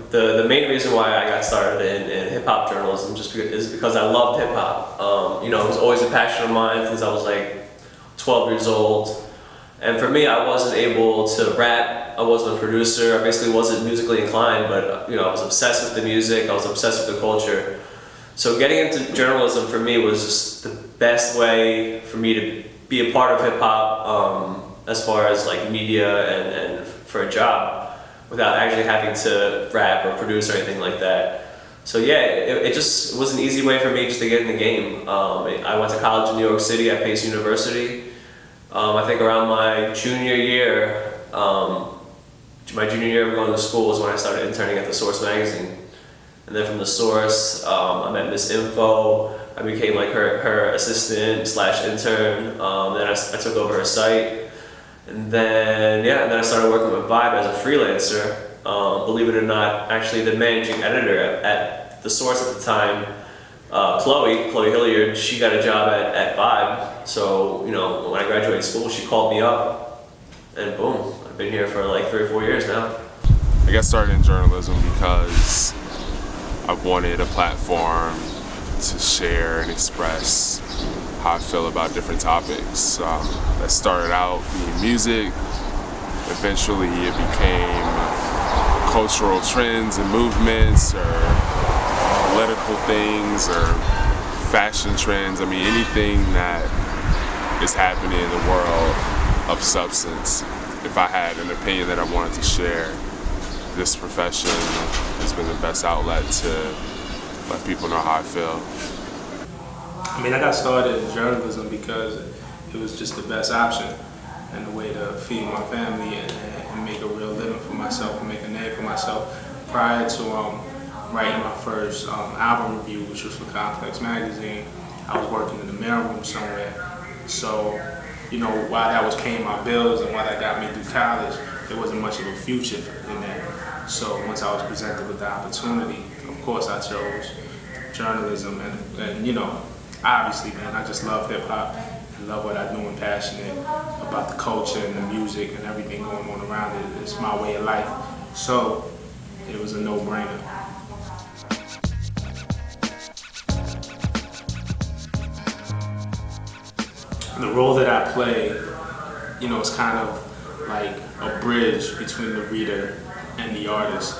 The main reason why I got started in hip hop journalism is because I loved hip hop. You know, it was always a passion of mine since I was like 12 years old. And for me, I wasn't able to rap. I wasn't a producer. I basically wasn't musically inclined, but you know, I was obsessed with the music. I was obsessed with the culture. So getting into journalism for me was just the best way for me to be a part of hip hop, as far as like media and for a job, without actually having to rap or produce or anything like that. So yeah, it just was an easy way for me just to get in the game. I went to college in New York City at Pace University. I think around my junior year of going to school was when I started interning at The Source magazine. And then from The Source, I met Miss Info. I became like her assistant / intern. Then I took over her site. And then I started working with Vibe as a freelancer. Believe it or not, actually the managing editor at The Source at the time, Chloe Hilliard, she got a job at Vibe. So, you know, when I graduated school, she called me up, and boom, I've been here for like 3 or 4 years now. I got started in journalism because I wanted a platform to share and express how I feel about different topics. That started out being music. Eventually it became cultural trends and movements, or political things, or fashion trends. I mean, anything that is happening in the world of substance. If I had an opinion that I wanted to share, this profession has been the best outlet to let people know how I feel. I mean, I got started in journalism because it was just the best option and the way to feed my family and make a real living for myself and make a name for myself. Prior to writing my first album review, which was for Complex magazine, I was working in the mailroom somewhere. So, you know, while that was paying my bills and while that got me through college, there wasn't much of a future in that. So once I was presented with the opportunity, of course I chose journalism. And you know, obviously, man, I just love hip hop and love what I do and passionate about the culture and the music and everything going on around it. It's my way of life. So it was a no-brainer. The role that I play, you know, is kind of like a bridge between the reader and the artist.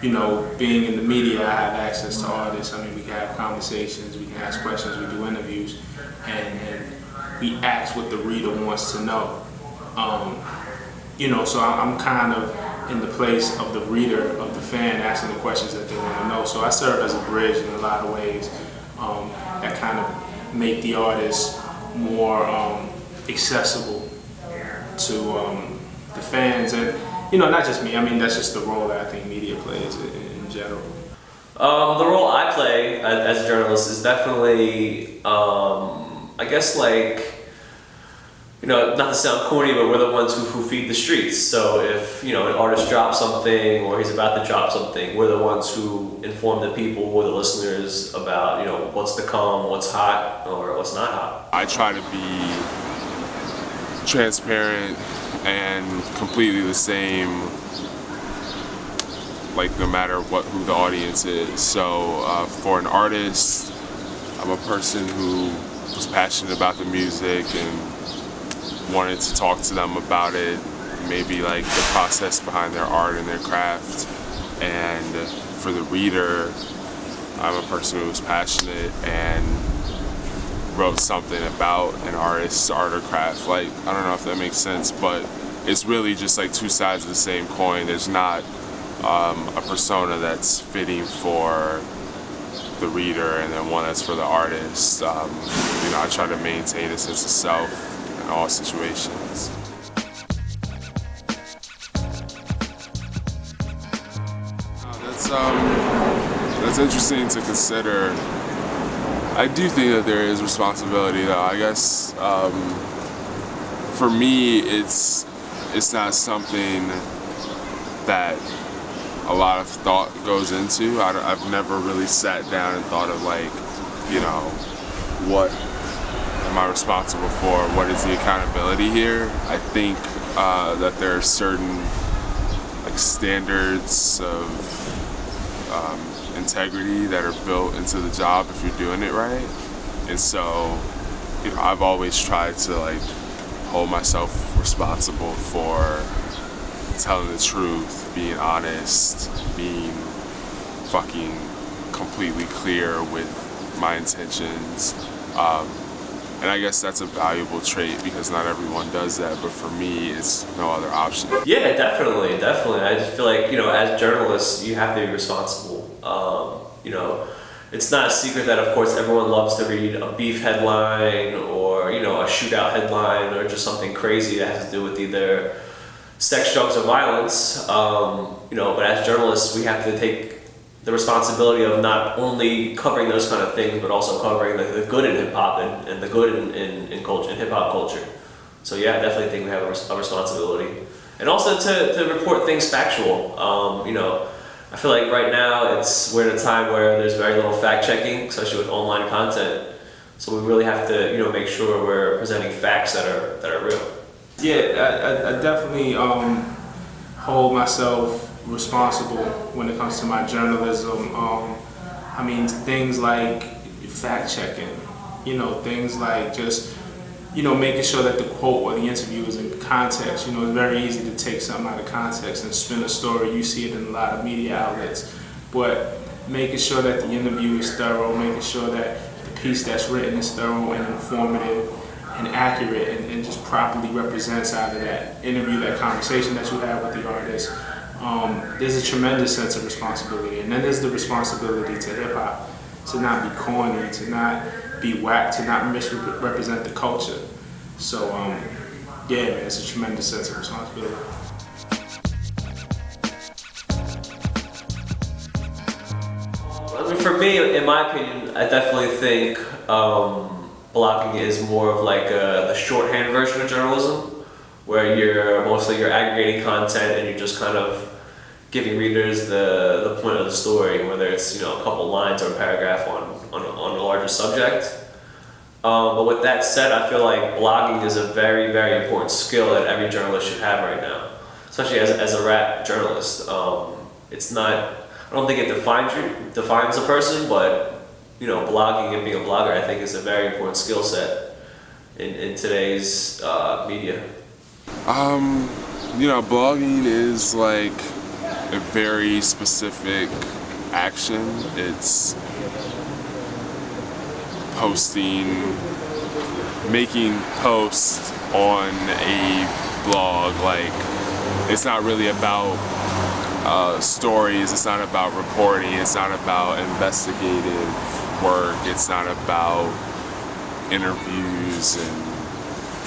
You know, being in the media, I have access to artists. I mean, we can have conversations, we can ask questions, we do interviews, and we ask what the reader wants to know. You know, so I'm kind of in the place of the reader, of the fan, asking the questions that they want to know. So I serve as a bridge in a lot of ways that kind of make the artist more accessible to the fans, and you know, not just me. I mean, that's just the role that I think media plays in general. The role I play as a journalist is definitely, I guess, like, you know, not to sound corny, but we're the ones who feed the streets. So if, you know, an artist drops something or he's about to drop something, we're the ones who inform the people or the listeners about, you know, what's to come, what's hot or what's not hot. I try to be transparent and completely the same, like no matter who the audience is. So for an artist, I'm a person who was passionate about the music and wanted to talk to them about it, maybe like the process behind their art and their craft. And for the reader, I'm a person who was passionate and wrote something about an artist's art or craft. Like, I don't know if that makes sense, but it's really just like two sides of the same coin. There's not a persona that's fitting for the reader and then one that's for the artist. You know, I try to maintain a sense of self in all situations. That's interesting to consider. I do think that there is responsibility, though. I guess for me, it's not something that a lot of thought goes into. I've never really sat down and thought of, like, you know, what am I responsible for? What is the accountability here? I think that there are certain like standards of integrity that are built into the job if you're doing it right. And so, you know, I've always tried to like hold myself responsible for telling the truth, being honest, being fucking completely clear with my intentions. And I guess that's a valuable trait because not everyone does that, but for me, it's no other option. Yeah, definitely. I just feel like, you know, as journalists, you have to be responsible. You know, it's not a secret that, of course, everyone loves to read a beef headline or, you know, a shootout headline or just something crazy that has to do with either sex, drugs, or violence. You know, but as journalists, we have to take the responsibility of not only covering those kind of things, but also covering the good in hip hop and the good in culture, in hip hop culture. So yeah, I definitely think we have a responsibility, and also to report things factual. You know, I feel like right now we're in a time where there's very little fact checking, especially with online content. So we really have to, you know, make sure we're presenting facts that are real. Yeah, I definitely hold myself responsible when it comes to my journalism. I mean, things like fact checking, you know, things like just, you know, making sure that the quote or the interview is in context. You know, it's very easy to take something out of context and spin a story. You see it in a lot of media outlets, but making sure that the interview is thorough, making sure that the piece that's written is thorough and informative and accurate and just properly represents out of that interview, that conversation that you have with the artist. There's a tremendous sense of responsibility, and then there's the responsibility to hip hop to not be corny, to not be whack, to not misrepresent the culture. So yeah, man, it's a tremendous sense of responsibility. I mean, for me, in my opinion, I definitely think blogging is more of like the shorthand version of journalism, where you're aggregating content and you're just kind of giving readers the point of the story, whether it's, you know, a couple lines or a paragraph on a larger subject. But with that said, I feel like blogging is a very, very important skill that every journalist should have right now, especially as a rap journalist. It's not, I don't think it defines a person, but, you know, blogging and being a blogger, I think, is a very important skill set in today's media. You know, blogging is like a very specific action. It's making posts on a blog. Like, it's not really about stories, it's not about reporting, it's not about investigative work, it's not about interviews and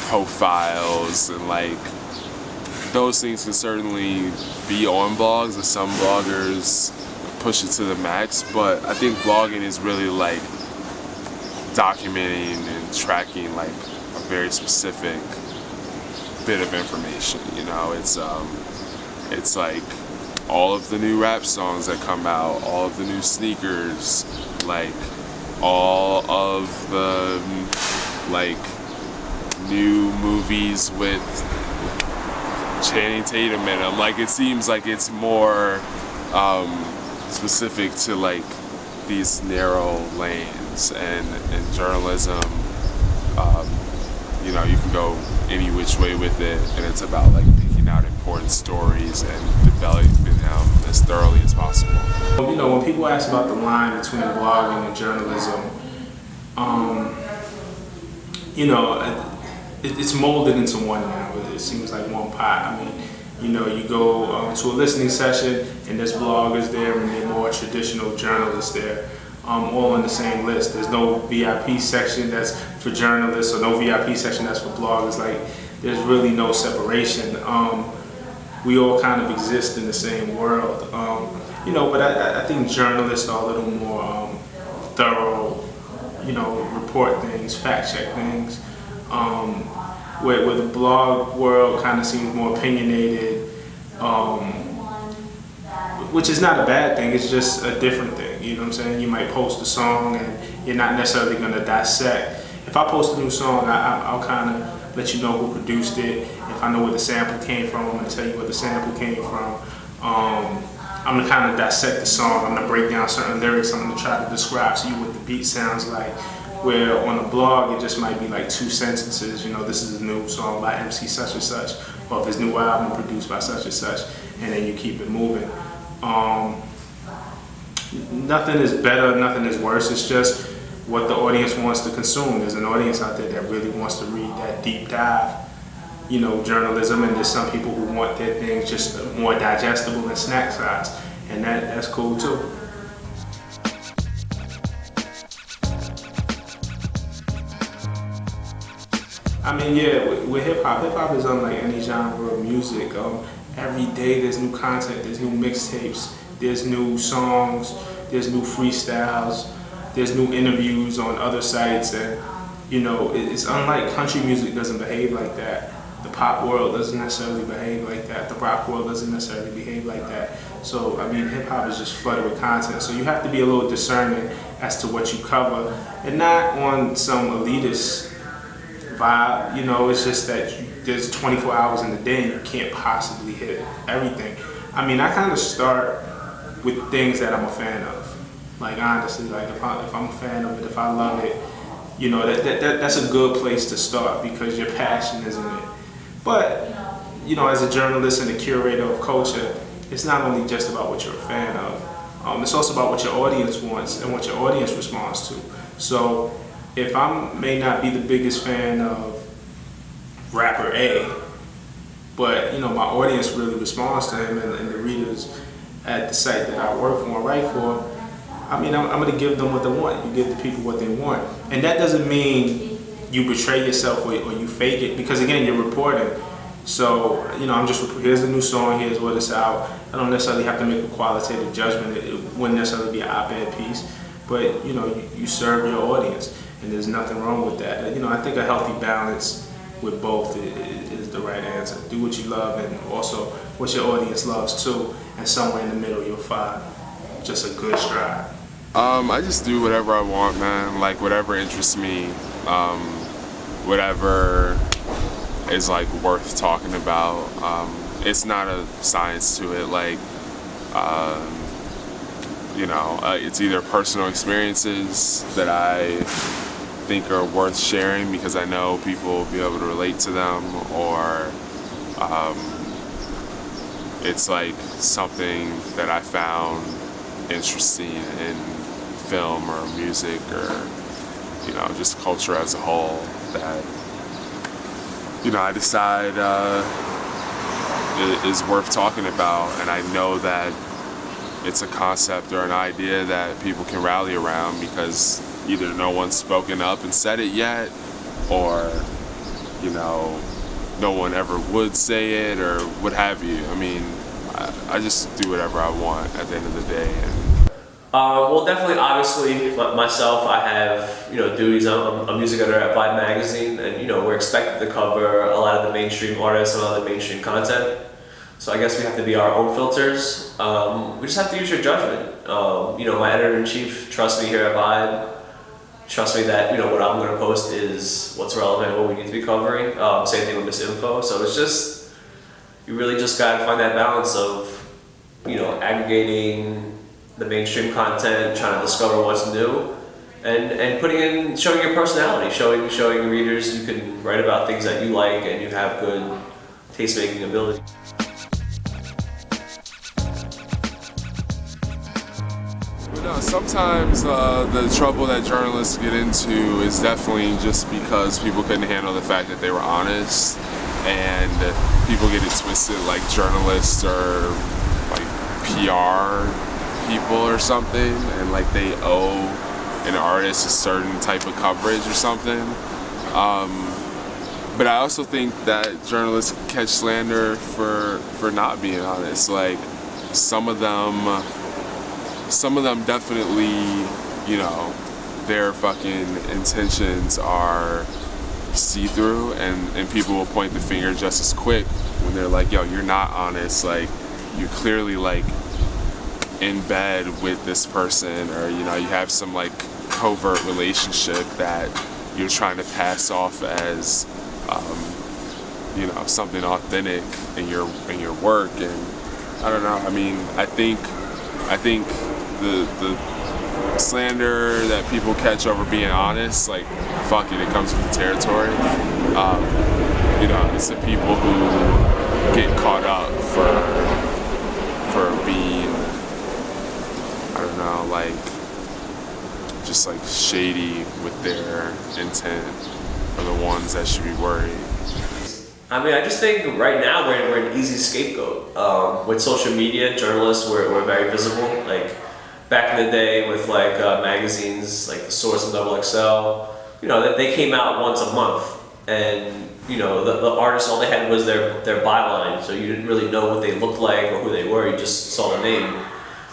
profiles, and like those things can certainly be on blogs, and some bloggers push it to the max, but I think blogging is really like documenting and tracking like a very specific bit of information. You know, it's like all of the new rap songs that come out, all of the new sneakers, like all of the like new movies with Channing Tatum in them. Like, it seems like it's more specific to like these narrow lanes, and in journalism, you know, you can go any which way with it, and it's about like picking out important stories and developing them as thoroughly as possible. You know, when people ask about the line between blogging and journalism, you know, it's molded into one now. It seems like one pot. I mean, you know, you go to a listening session and there's bloggers there and there are more traditional journalists there, all on the same list. There's no VIP section that's for journalists or no VIP section that's for bloggers. Like, there's really no separation. We all kind of exist in the same world. You know, but I think journalists are a little more thorough, you know, report things, fact check things. Where the blog world kind of seems more opinionated, which is not a bad thing, it's just a different thing, you know what I'm saying? You might post a song and you're not necessarily going to dissect. If I post a new song, I'll kind of let you know who produced it. If I know where the sample came from, I'm going to tell you where the sample came from. I'm gonna kind of dissect the song. I'm gonna break down certain lyrics. I'm gonna try to describe to you what the beat sounds like. Where on a blog, it just might be like 2 sentences. This is a new song by MC such and such, or if his new album produced by such and such, and then you keep it moving. Nothing is better, nothing is worse. It's just what the audience wants to consume. There's an audience out there that really wants to read that deep dive, journalism, and there's some people who want their things just more digestible and snack size, and that's cool too. I mean, yeah, with hip hop is unlike any genre of music. Every day there's new content, there's new mixtapes, there's new songs, there's new freestyles, there's new interviews on other sites, and it's unlike country music. Doesn't behave like that. The pop world doesn't necessarily behave like that. The rock world doesn't necessarily behave like that. So I mean, hip hop is just flooded with content. So you have to be a little discerning as to what you cover, and not on some elitist vibe. It's just that there's 24 hours in the day and you can't possibly hit everything. I mean, I kind of start with things that I'm a fan of. Like honestly, like if I'm a fan of it, if I love it, that's a good place to start because your passion is in it. But as a journalist and a curator of culture, it's not only just about what you're a fan of. It's also about what your audience wants and what your audience responds to. So if I may not be the biggest fan of rapper A, but my audience really responds to him, and the readers at the site that I work for and write for, I mean, I'm going to give them what they want. You give the people what they want, and that doesn't mean you betray yourself or you fake it, because again, you're reporting. So I'm just, here's the new song, here's what it's out. I don't necessarily have to make a qualitative judgment. It wouldn't necessarily be an op-ed piece, but you serve your audience. And there's nothing wrong with that. I think a healthy balance with both is the right answer. Do what you love and also what your audience loves too. And somewhere in the middle you'll find just a good stride. I just do whatever I want, man. Like whatever interests me, whatever is like worth talking about. It's not a science to it. Like, it's either personal experiences that I think are worth sharing because I know people will be able to relate to them, or it's like something that I found interesting in film or music or just culture as a whole that I decide is worth talking about, and I know that it's a concept or an idea that people can rally around because either no one's spoken up and said it yet, or no one ever would say it, or what have you. I mean, I just do whatever I want at the end of the day. Well, definitely, obviously, myself, I have duties. I'm a music editor at Vibe magazine, and we're expected to cover a lot of the mainstream artists and a lot of the mainstream content. So I guess we have to be our own filters. We just have to use your judgment. My editor-in-chief trusts me here at Vibe. Trust me that what I'm going to post is what's relevant, what we need to be covering. Same thing with misinfo. So it's just, you really just got to find that balance of aggregating the mainstream content, trying to discover what's new, and showing your personality, showing readers you can write about things that you like and you have good taste-making ability. Sometimes the trouble that journalists get into is definitely just because people couldn't handle the fact that they were honest, and people get it twisted like journalists are like PR people or something, and like they owe an artist a certain type of coverage or something. But I also think that journalists catch slander for not being honest. Like some of them definitely, their fucking intentions are see-through, and people will point the finger just as quick when they're like, yo, you're not honest, like you're clearly like in bed with this person, or you have some like covert relationship that you're trying to pass off as something authentic in your work. And I don't know. I mean, I think the slander that people catch over being honest, like, fuck it comes with the territory. You know, it's the people who get caught up for being, I don't know, like, just like shady with their intent are the ones that should be worried. I mean, I just think right now we're an easy scapegoat. With social media, journalists we're very visible. Like back in the day with like magazines like The Source and Double XL, you know, that they came out once a month, and you know the artists, all they had was their byline, so you didn't really know what they looked like or who they were. You just saw the name.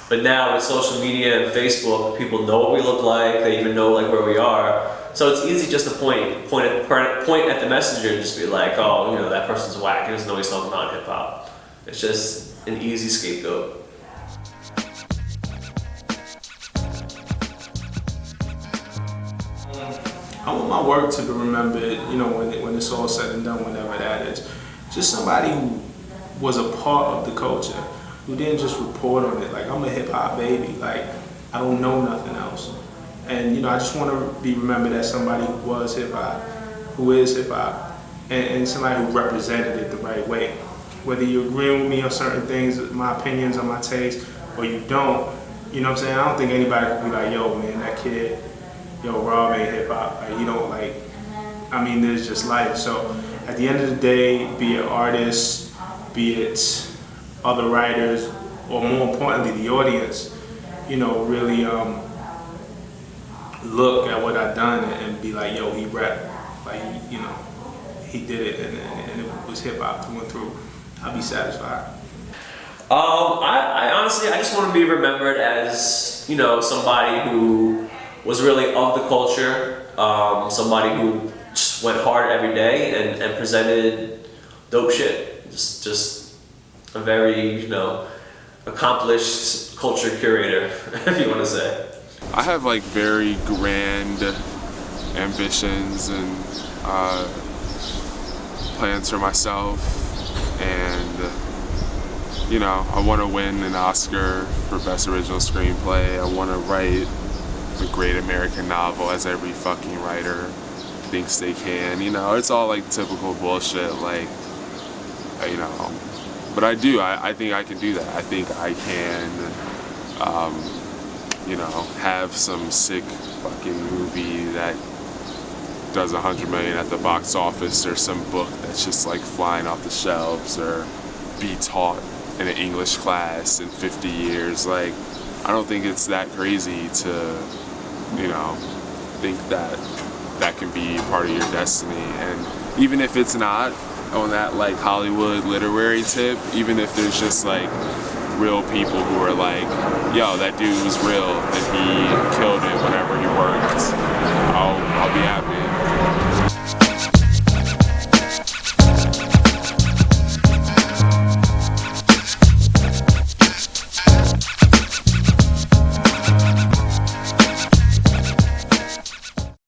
But now with social media and Facebook, people know what we look like. They even know like where we are. So it's easy just to point at the messenger and just be like, oh, you know, that person's whack. He doesn't know he's talking about hip hop. It's just an easy scapegoat. I want my work to be remembered, you know, when it's all said and done, whenever that is. Just somebody who was a part of the culture, who didn't just report on it. Like, I'm a hip hop baby. Like, I don't know nothing else. And, you know, I just want to be remembered as somebody who was hip hop, who is hip hop, and somebody who represented it the right way. Whether you agree with me on certain things, my opinions on my taste, or you don't, you know what I'm saying? I don't think anybody could be like, yo, man, that kid, yo, Rob ain't hip hop. Like, you don't like, I mean, there's just life. So at the end of the day, be it artists, be it other writers, or more importantly, the audience, you know, really look at what I've done and be like, yo, he rap. Like, you know, he did it and it was hip hop through and through. I'll be satisfied. I honestly, I just want to be remembered as, you know, somebody who was really of the culture, somebody who just went hard every day and presented dope shit. Just a very, you know, accomplished culture curator, if you want to say. I have like very grand ambitions and plans for myself, and you know, I want to win an Oscar for Best Original Screenplay. I want to write the great American novel, as every fucking writer thinks they can. You know, it's all like typical bullshit, like, you know, but I think I can do that. I think I can, you know, have some sick fucking movie that does 100 million at the box office, or some book that's just like flying off the shelves, or be taught in an English class in 50 years. Like, I don't think it's that crazy to, you know, think that that can be part of your destiny. And even if it's not on that like Hollywood literary tip, even if there's just like real people who are like, yo, that dude was real and he killed it whenever he worked.